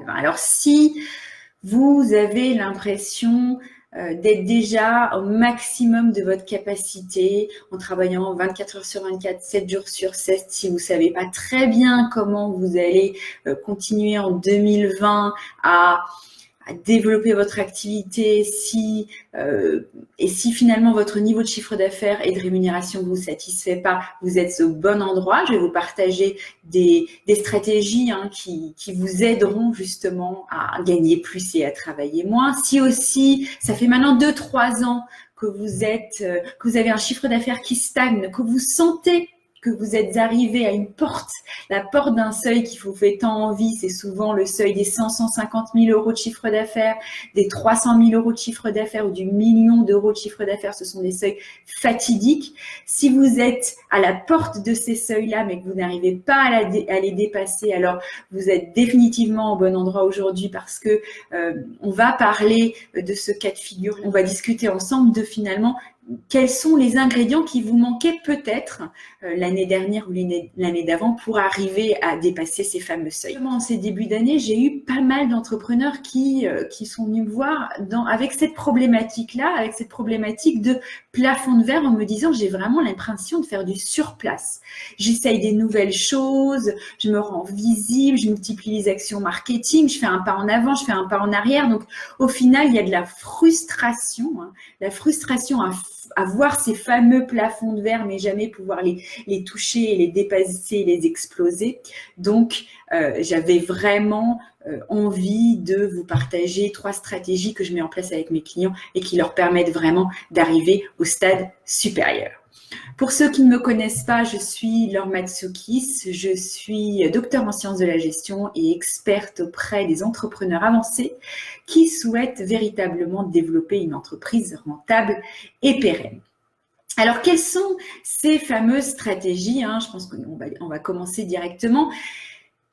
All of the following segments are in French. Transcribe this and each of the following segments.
main. Alors, si vous avez l'impression d'être déjà au maximum de votre capacité en travaillant 24 heures sur 24, 7 jours sur 7, si vous ne savez pas très bien comment vous allez continuer en 2020 à développer votre activité, et si finalement votre niveau de chiffre d'affaires et de rémunération ne vous satisfait pas, vous êtes au bon endroit. Je vais vous partager des stratégies qui vous aideront justement à gagner plus et à travailler moins. Si aussi, ça fait maintenant 2-3 ans que vous avez un chiffre d'affaires qui stagne, que vous sentez que vous êtes arrivé à une porte, la porte d'un seuil qui vous fait tant envie, c'est souvent le seuil des 100-150 000 euros de chiffre d'affaires, des 300 000 euros de chiffre d'affaires ou du million d'euros de chiffre d'affaires. Ce sont des seuils fatidiques. Si vous êtes à la porte de ces seuils-là, mais que vous n'arrivez pas à les dépasser, alors vous êtes définitivement au bon endroit aujourd'hui, parce que on va parler de ce cas de figure. On va discuter ensemble de finalement quels sont les ingrédients qui vous manquaient peut-être l'année dernière ou l'année d'avant pour arriver à dépasser ces fameux seuils. En ces débuts d'année, j'ai eu pas mal d'entrepreneurs qui sont venus me voir avec cette problématique-là, avec cette problématique de plafond de verre, en me disant j'ai vraiment l'impression de faire du surplace. J'essaye des nouvelles choses, je me rends visible, je multiplie les actions marketing, je fais un pas en avant, je fais un pas en arrière. Donc au final, il y a de la frustration, la frustration à voir ces fameux plafonds de verre, mais jamais pouvoir les toucher, les dépasser, les exploser. Donc, j'avais vraiment envie de vous partager 3 stratégies que je mets en place avec mes clients et qui leur permettent vraiment d'arriver au stade supérieur. Pour ceux qui ne me connaissent pas, je suis Laure Matsoukas, je suis docteur en sciences de la gestion et experte auprès des entrepreneurs avancés qui souhaitent véritablement développer une entreprise rentable et pérenne. Alors, quelles sont ces fameuses stratégies ? Je pense qu'on va commencer directement.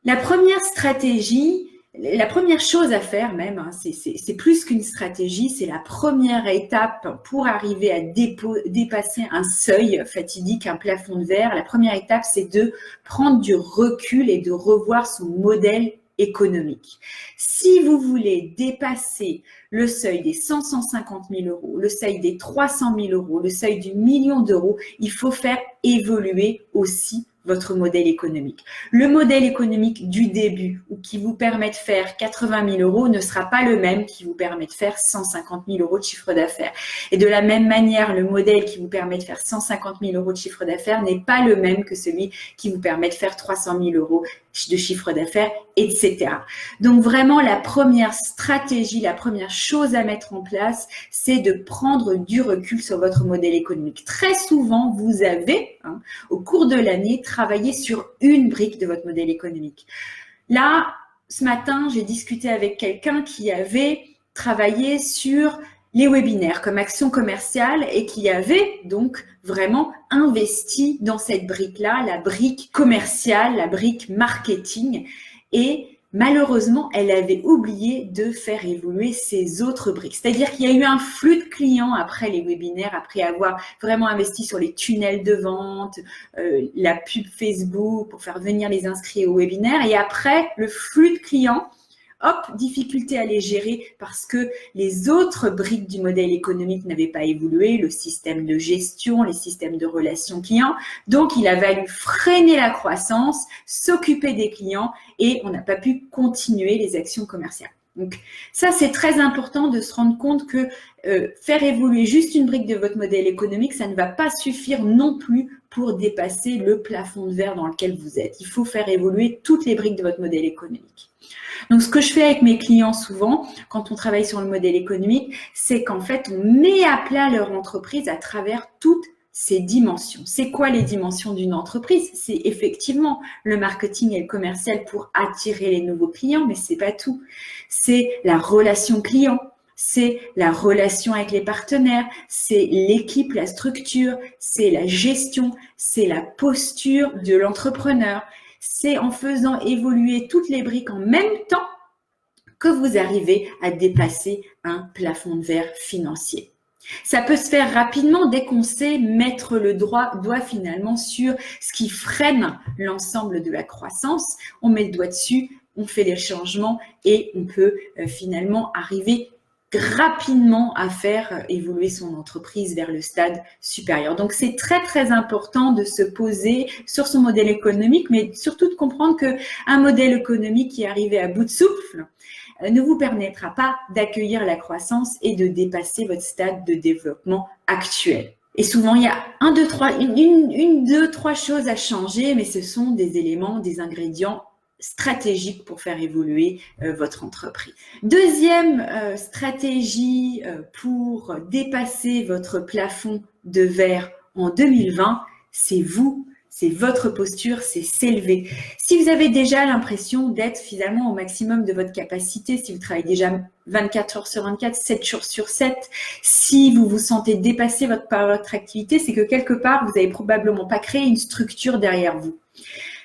La première stratégie, la première chose à faire même, c'est plus qu'une stratégie, c'est la première étape pour arriver à dépasser un seuil fatidique, un plafond de verre. La première étape, c'est de prendre du recul et de revoir son modèle économique. Si vous voulez dépasser le seuil des 150 000 euros, le seuil des 300 000 euros, le seuil du million d'euros, il faut faire évoluer aussi votre modèle économique. Le modèle économique du début, ou qui vous permet de faire 80 000 euros, ne sera pas le même qui vous permet de faire 150 000 euros de chiffre d'affaires. Et de la même manière, le modèle qui vous permet de faire 150 000 euros de chiffre d'affaires n'est pas le même que celui qui vous permet de faire 300 000 euros de chiffre d'affaires, etc. Donc vraiment, la première stratégie, la première chose à mettre en place, c'est de prendre du recul sur votre modèle économique. Très souvent, vous avez, au cours de l'année, travaillé sur une brique de votre modèle économique. Là, ce matin, j'ai discuté avec quelqu'un qui avait travaillé sur les webinaires comme action commerciale et qui avait donc vraiment investi dans cette brique-là, la brique commerciale, la brique marketing. Et malheureusement, elle avait oublié de faire évoluer ses autres briques. C'est-à-dire qu'il y a eu un flux de clients après les webinaires, après avoir vraiment investi sur les tunnels de vente, la pub Facebook pour faire venir les inscrits au webinaire. Et après, le flux de clients, hop, difficulté à les gérer parce que les autres briques du modèle économique n'avaient pas évolué, le système de gestion, les systèmes de relations clients. Donc, il a fallu freiner la croissance, s'occuper des clients et on n'a pas pu continuer les actions commerciales. Donc, ça, c'est très important de se rendre compte que faire évoluer juste une brique de votre modèle économique, ça ne va pas suffire non plus pour dépasser le plafond de verre dans lequel vous êtes. Il faut faire évoluer toutes les briques de votre modèle économique. Donc, ce que je fais avec mes clients souvent, quand on travaille sur le modèle économique, c'est qu'en fait, on met à plat leur entreprise à travers toutes ces dimensions. C'est quoi les dimensions d'une entreprise? C'est effectivement le marketing et le commercial pour attirer les nouveaux clients, mais c'est pas tout. C'est la relation client, c'est la relation avec les partenaires, c'est l'équipe, la structure, c'est la gestion, c'est la posture de l'entrepreneur. C'est en faisant évoluer toutes les briques en même temps que vous arrivez à dépasser un plafond de verre financier. Ça peut se faire rapidement dès qu'on sait mettre le doigt finalement sur ce qui freine l'ensemble de la croissance. On met le doigt dessus on fait les changements et on peut finalement arriver rapidement à faire évoluer son entreprise vers le stade supérieur. Donc, c'est très, très important de se poser sur son modèle économique, mais surtout de comprendre qu'un modèle économique qui est arrivé à bout de souffle ne vous permettra pas d'accueillir la croissance et de dépasser votre stade de développement actuel. Et souvent, il y a une, deux, trois choses à changer, mais ce sont des éléments, des ingrédients stratégique pour faire évoluer votre entreprise. Deuxième stratégie pour dépasser votre plafond de verre en 2020, c'est vous, c'est votre posture, c'est s'élever. Si vous avez déjà l'impression d'être finalement au maximum de votre capacité, si vous travaillez déjà 24 heures sur 24, 7 jours sur 7, si vous vous sentez dépassé par votre activité, c'est que quelque part, vous n'avez probablement pas créé une structure derrière vous.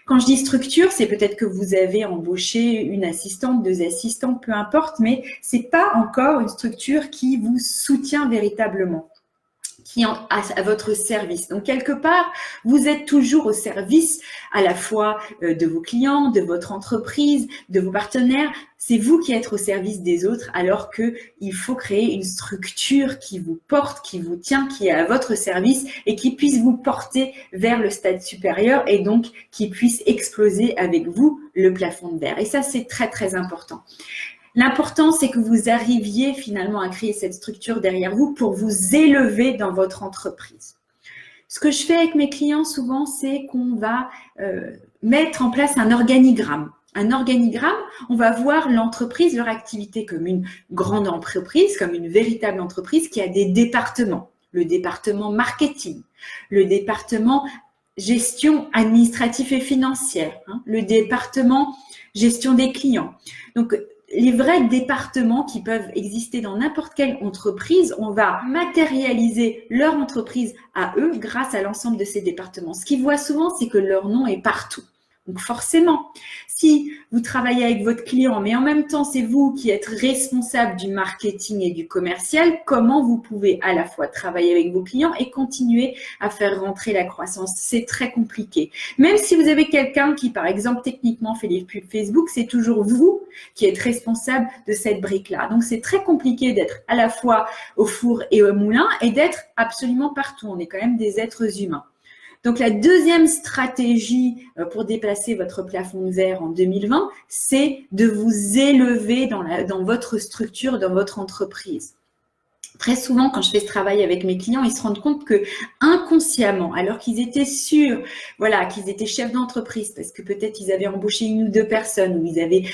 Quand je dis structure, c'est peut-être que vous avez embauché une assistante, 2 assistants, peu importe, mais c'est pas encore une structure qui vous soutient véritablement, qui est à votre service. Donc, quelque part, vous êtes toujours au service à la fois de vos clients, de votre entreprise, de vos partenaires. C'est vous qui êtes au service des autres, alors qu'il faut créer une structure qui vous porte, qui vous tient, qui est à votre service et qui puisse vous porter vers le stade supérieur et donc qui puisse exploser avec vous le plafond de verre. Et ça, c'est très, très important. L'important, c'est que vous arriviez finalement à créer cette structure derrière vous pour vous élever dans votre entreprise. Ce que je fais avec mes clients souvent, c'est qu'on va mettre en place un organigramme. Un organigramme, on va voir l'entreprise, leur activité comme une grande entreprise, comme une véritable entreprise qui a des départements. Le département marketing, le département gestion administrative et financière, le département gestion des clients. Donc, les vrais départements qui peuvent exister dans n'importe quelle entreprise, on va matérialiser leur entreprise à eux grâce à l'ensemble de ces départements. Ce qu'ils voient souvent, c'est que leur nom est partout. Donc forcément, si vous travaillez avec votre client, mais en même temps, c'est vous qui êtes responsable du marketing et du commercial, comment vous pouvez à la fois travailler avec vos clients et continuer à faire rentrer la croissance? C'est très compliqué. Même si vous avez quelqu'un qui, par exemple, techniquement fait les pubs Facebook, c'est toujours vous qui êtes responsable de cette brique-là. Donc, c'est très compliqué d'être à la fois au four et au moulin et d'être absolument partout. On est quand même des êtres humains. Donc, la deuxième stratégie pour déplacer votre plafond de verre en 2020, c'est de vous élever dans votre structure, dans votre entreprise. Très souvent, quand je fais ce travail avec mes clients, ils se rendent compte que inconsciemment, alors qu'ils étaient sûrs, voilà, qu'ils étaient chefs d'entreprise, parce que peut-être ils avaient embauché 1 ou 2 personnes, ou ils avaient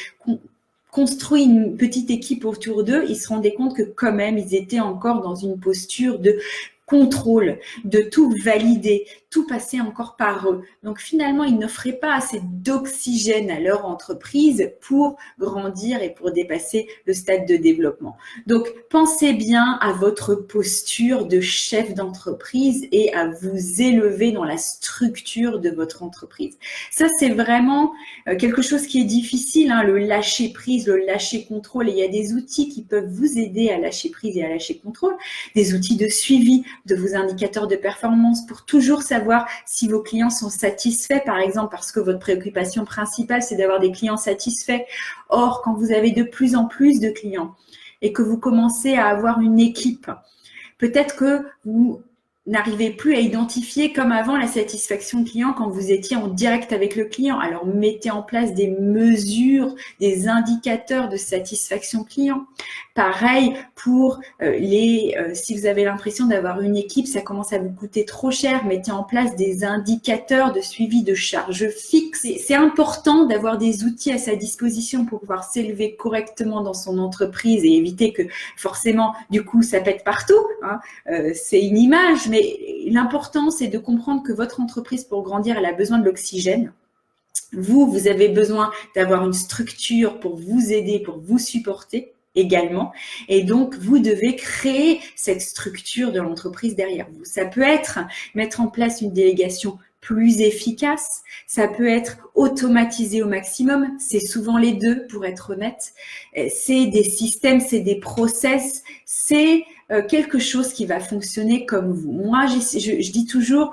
construit une petite équipe autour d'eux, ils se rendaient compte que quand même, ils étaient encore dans une posture de contrôle, de tout valider, tout passer encore par eux. Donc finalement, ils n'offraient pas assez d'oxygène à leur entreprise pour grandir et pour dépasser le stade de développement. Donc pensez bien à votre posture de chef d'entreprise et à vous élever dans la structure de votre entreprise. Ça, c'est vraiment quelque chose qui est difficile, le lâcher prise, le lâcher contrôle. Et il y a des outils qui peuvent vous aider à lâcher prise et à lâcher contrôle, des outils de suivi de vos indicateurs de performance pour toujours savoir si vos clients sont satisfaits, par exemple, parce que votre préoccupation principale, c'est d'avoir des clients satisfaits. Or, quand vous avez de plus en plus de clients et que vous commencez à avoir une équipe, peut-être que vous n'arrivez plus à identifier comme avant la satisfaction client quand vous étiez en direct avec le client. Alors, mettez en place des mesures, des indicateurs de satisfaction client. Pareil pour si vous avez l'impression d'avoir une équipe, ça commence à vous coûter trop cher, mettez en place des indicateurs de suivi de charges fixes. C'est important d'avoir des outils à sa disposition pour pouvoir s'élever correctement dans son entreprise et éviter que forcément, du coup, ça pète partout. C'est une image, mais l'important, c'est de comprendre que votre entreprise, pour grandir, elle a besoin de l'oxygène. Vous avez besoin d'avoir une structure pour vous aider, pour vous supporter également. Et donc, vous devez créer cette structure de l'entreprise derrière vous. Ça peut être mettre en place une délégation plus efficace, ça peut être automatisé au maximum, c'est souvent les deux pour être honnête. C'est des systèmes, c'est des process, c'est quelque chose qui va fonctionner comme vous. Moi, je dis toujours,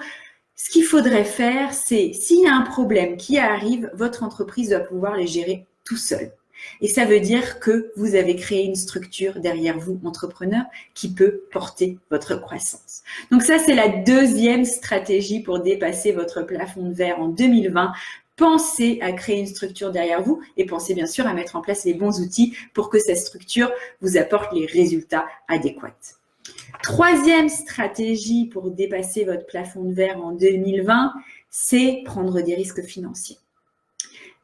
ce qu'il faudrait faire, c'est s'il y a un problème qui arrive, votre entreprise doit pouvoir les gérer tout seul. Et ça veut dire que vous avez créé une structure derrière vous, entrepreneur, qui peut porter votre croissance. Donc ça, c'est la deuxième stratégie pour dépasser votre plafond de verre en 2020. Pensez à créer une structure derrière vous et pensez bien sûr à mettre en place les bons outils pour que cette structure vous apporte les résultats adéquats. Troisième stratégie pour dépasser votre plafond de verre en 2020, c'est prendre des risques financiers.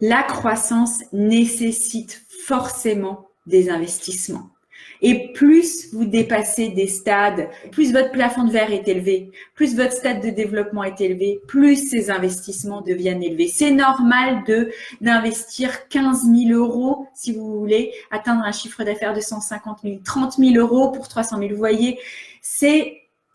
La croissance nécessite forcément des investissements. Et plus vous dépassez des stades, plus votre plafond de verre est élevé, plus votre stade de développement est élevé, plus ces investissements deviennent élevés. C'est normal d'investir 15 000 euros si vous voulez atteindre un chiffre d'affaires de 150 000, 30 000 euros pour 300 000. Vous voyez,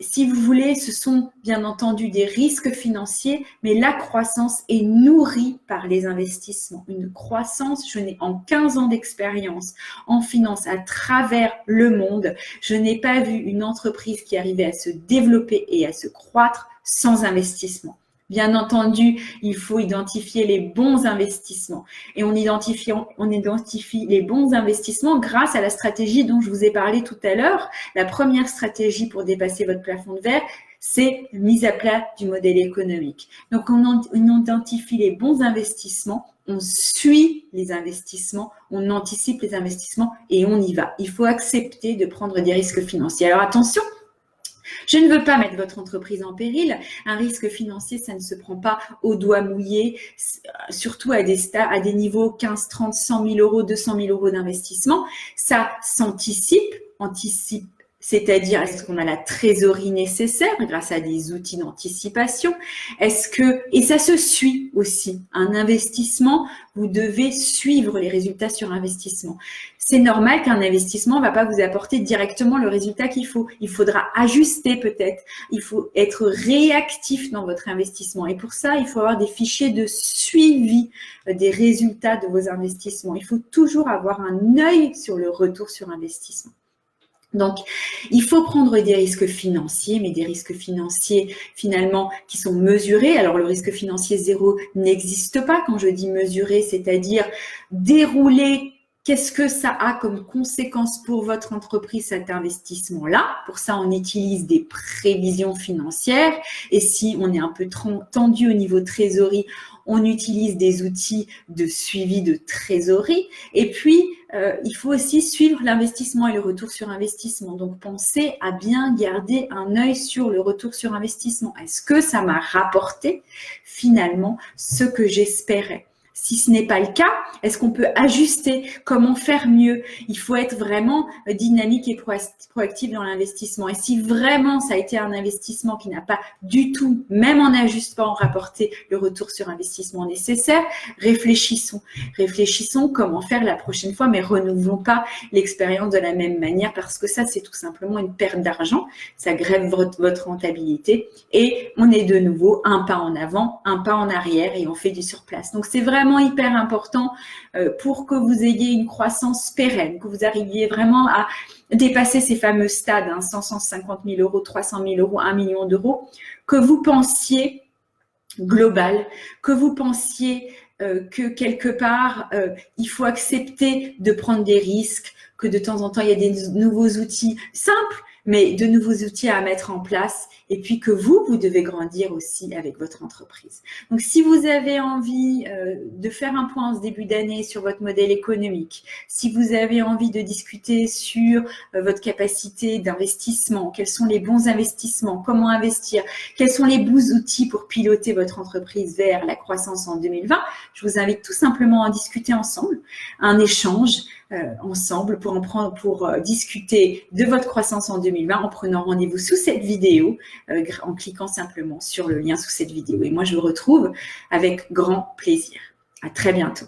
si vous voulez, ce sont bien entendu des risques financiers, mais la croissance est nourrie par les investissements. Une croissance, je n'ai en 15 ans d'expérience en finance à travers le monde, je n'ai pas vu une entreprise qui arrivait à se développer et à se croître sans investissement. Bien entendu, il faut identifier les bons investissements et on identifie les bons investissements grâce à la stratégie dont je vous ai parlé tout à l'heure. La première stratégie pour dépasser votre plafond de verre, c'est mise à plat du modèle économique. Donc, on identifie les bons investissements, on suit les investissements, on anticipe les investissements et on y va. Il faut accepter de prendre des risques financiers. Alors, attention, je ne veux pas mettre votre entreprise en péril. Un risque financier, ça ne se prend pas au doigt mouillé, surtout à des niveaux 15, 30, 100 000 euros, 200 000 euros d'investissement. Ça s'anticipe, c'est-à-dire est-ce qu'on a la trésorerie nécessaire grâce à des outils d'anticipation? Et ça se suit aussi. Un investissement, vous devez suivre les résultats sur investissement. C'est normal qu'un investissement ne va pas vous apporter directement le résultat qu'il faut. Il faudra ajuster peut-être. Il faut être réactif dans votre investissement. Et pour ça, il faut avoir des fichiers de suivi des résultats de vos investissements. Il faut toujours avoir un œil sur le retour sur investissement. Donc, il faut prendre des risques financiers, mais des risques financiers finalement qui sont mesurés. Alors, le risque financier zéro n'existe pas quand je dis mesuré, c'est-à-dire dérouler. Qu'est-ce que ça a comme conséquence pour votre entreprise, cet investissement-là? Pour ça, on utilise des prévisions financières. Et si on est un peu tendu au niveau trésorerie, on utilise des outils de suivi de trésorerie. Et puis, il faut aussi suivre l'investissement et le retour sur investissement. Donc, pensez à bien garder un œil sur le retour sur investissement. Est-ce que ça m'a rapporté finalement ce que j'espérais? Si ce n'est pas le cas, est-ce qu'on peut ajuster? Comment faire mieux? Il faut être vraiment dynamique et proactif dans l'investissement. Et si vraiment ça a été un investissement qui n'a pas du tout, même en ajustement, rapporté le retour sur investissement nécessaire, réfléchissons. Réfléchissons comment faire la prochaine fois, mais renouvelons pas l'expérience de la même manière parce que ça, c'est tout simplement une perte d'argent. Ça grève votre rentabilité et on est de nouveau un pas en avant, un pas en arrière et on fait du surplace. Donc, c'est vraiment hyper important pour que vous ayez une croissance pérenne, que vous arriviez vraiment à dépasser ces fameux stades, 150 000 euros, 300 000 euros, 1 million d'euros, que vous pensiez global, que vous pensiez que quelque part, il faut accepter de prendre des risques, que de temps en temps, il y a des nouveaux outils simples, mais de nouveaux outils à mettre en place et puis que vous devez grandir aussi avec votre entreprise. Donc, si vous avez envie de faire un point en ce début d'année sur votre modèle économique, si vous avez envie de discuter sur votre capacité d'investissement, quels sont les bons investissements, comment investir, quels sont les bons outils pour piloter votre entreprise vers la croissance en 2020, je vous invite tout simplement à en discuter ensemble, un échange ensemble pour discuter de votre croissance en 2020 en prenant rendez-vous sous cette vidéo, en cliquant simplement sur le lien sous cette vidéo. Et moi, je vous retrouve avec grand plaisir. À très bientôt.